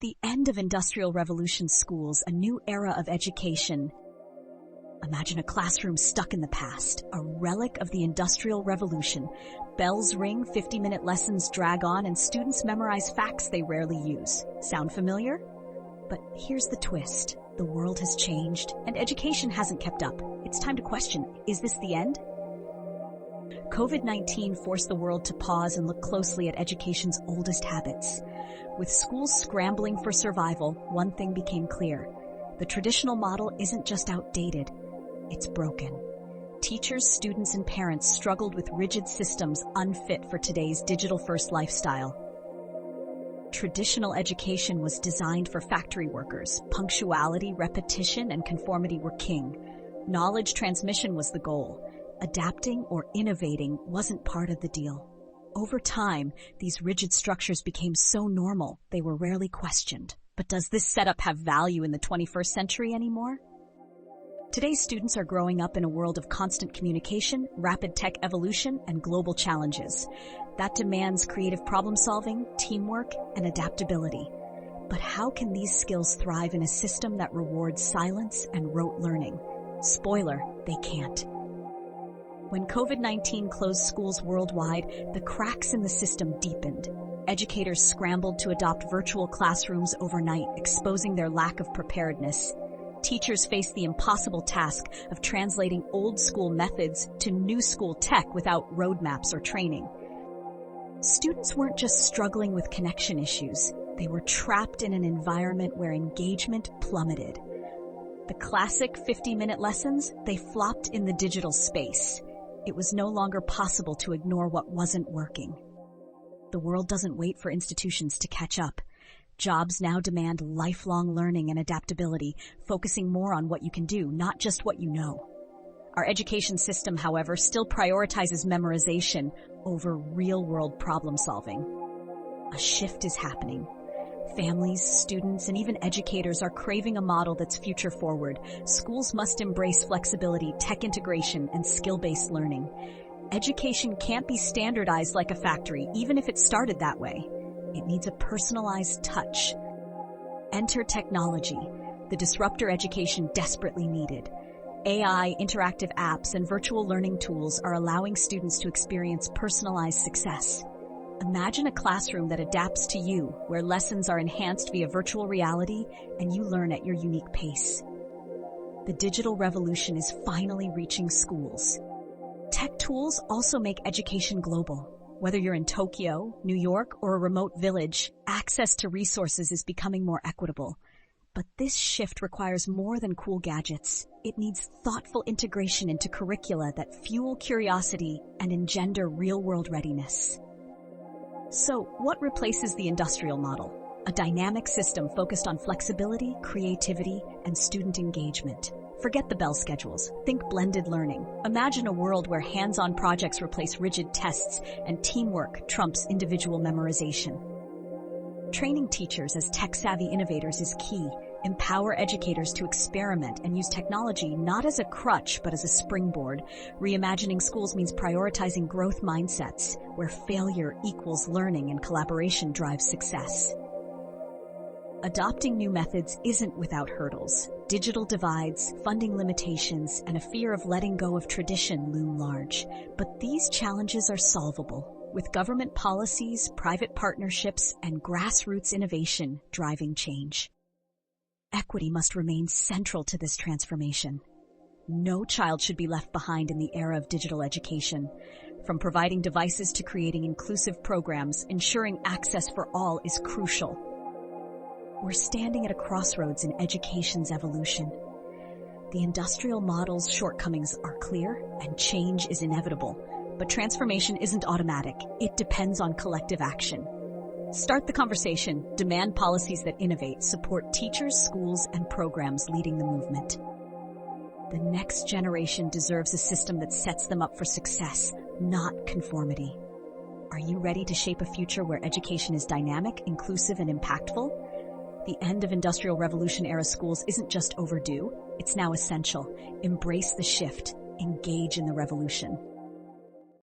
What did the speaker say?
the end of Industrial Revolution schools, a new era of education. Imagine a classroom stuck in the past, a relic of the Industrial Revolution. Bells ring, 50-minute lessons drag on, and students memorize facts they rarely use. Sound familiar? But here's the twist. The world has changed, and education hasn't kept up. It's time to question, is this the end? COVID-19 forced the world to pause and look closely at education's oldest habits. With schools scrambling for survival, one thing became clear. The traditional model isn't just outdated, it's broken. Teachers, students, and parents struggled with rigid systems unfit for today's digital-first lifestyle. Traditional education was designed for factory workers. Punctuality, repetition, and conformity were king. Knowledge transmission was the goal. Adapting or innovating wasn't part of the deal. Over time, these rigid structures became so normal, they were rarely questioned. But does this setup have value in the 21st century anymore? Today's students are growing up in a world of constant communication, rapid tech evolution, and global challenges. That demands creative problem-solving, teamwork, and adaptability. But how can these skills thrive in a system that rewards silence and rote learning? Spoiler, they can't. When COVID-19 closed schools worldwide, the cracks in the system deepened. Educators scrambled to adopt virtual classrooms overnight, exposing their lack of preparedness. Teachers faced the impossible task of translating old school methods to new school tech without roadmaps or training. Students weren't just struggling with connection issues. They were trapped in an environment where engagement plummeted. The classic 50-minute lessons, they flopped in the digital space. It was no longer possible to ignore what wasn't working. The world doesn't wait for institutions to catch up. Jobs now demand lifelong learning and adaptability, focusing more on what you can do, not just what you know. Our education system, however, still prioritizes memorization over real-world problem-solving. A shift is happening. Families, students, and even educators are craving a model that's future-forward. Schools must embrace flexibility, tech integration, and skill-based learning. Education can't be standardized like a factory, even if it started that way. It needs a personalized touch. Enter technology, the disruptor education desperately needed. AI, interactive apps, and virtual learning tools are allowing students to experience personalized success. Imagine a classroom that adapts to you, where lessons are enhanced via virtual reality and you learn at your unique pace. The digital revolution is finally reaching schools. Tech tools also make education global. Whether you're in Tokyo, New York, or a remote village, access to resources is becoming more equitable. But this shift requires more than cool gadgets. It needs thoughtful integration into curricula that fuel curiosity and engender real-world readiness. So, what replaces the industrial model? A dynamic system focused on flexibility, creativity, and student engagement. Forget the bell schedules. Think blended learning. Imagine a world where hands-on projects replace rigid tests and teamwork trumps individual memorization. Training teachers as tech-savvy innovators is key. Empower educators to experiment and use technology not as a crutch but as a springboard. Reimagining schools means prioritizing growth mindsets, where failure equals learning and collaboration drives success. Adopting new methods isn't without hurdles. Digital divides, funding limitations, and a fear of letting go of tradition loom large. But these challenges are solvable, with government policies, private partnerships, and grassroots innovation driving change. Equity must remain central to this transformation. No child should be left behind in the era of digital education. From providing devices to creating inclusive programs, ensuring access for all is crucial. We're standing at a crossroads in education's evolution. The industrial model's shortcomings are clear, and change is inevitable. But transformation isn't automatic. It depends on collective action. Start the conversation, demand policies that innovate, support teachers, schools, and programs leading the movement. The next generation deserves a system that sets them up for success, not conformity. Are you ready to shape a future where education is dynamic, inclusive, and impactful? The end of Industrial Revolution era schools isn't just overdue, it's now essential. Embrace the shift, engage in the revolution.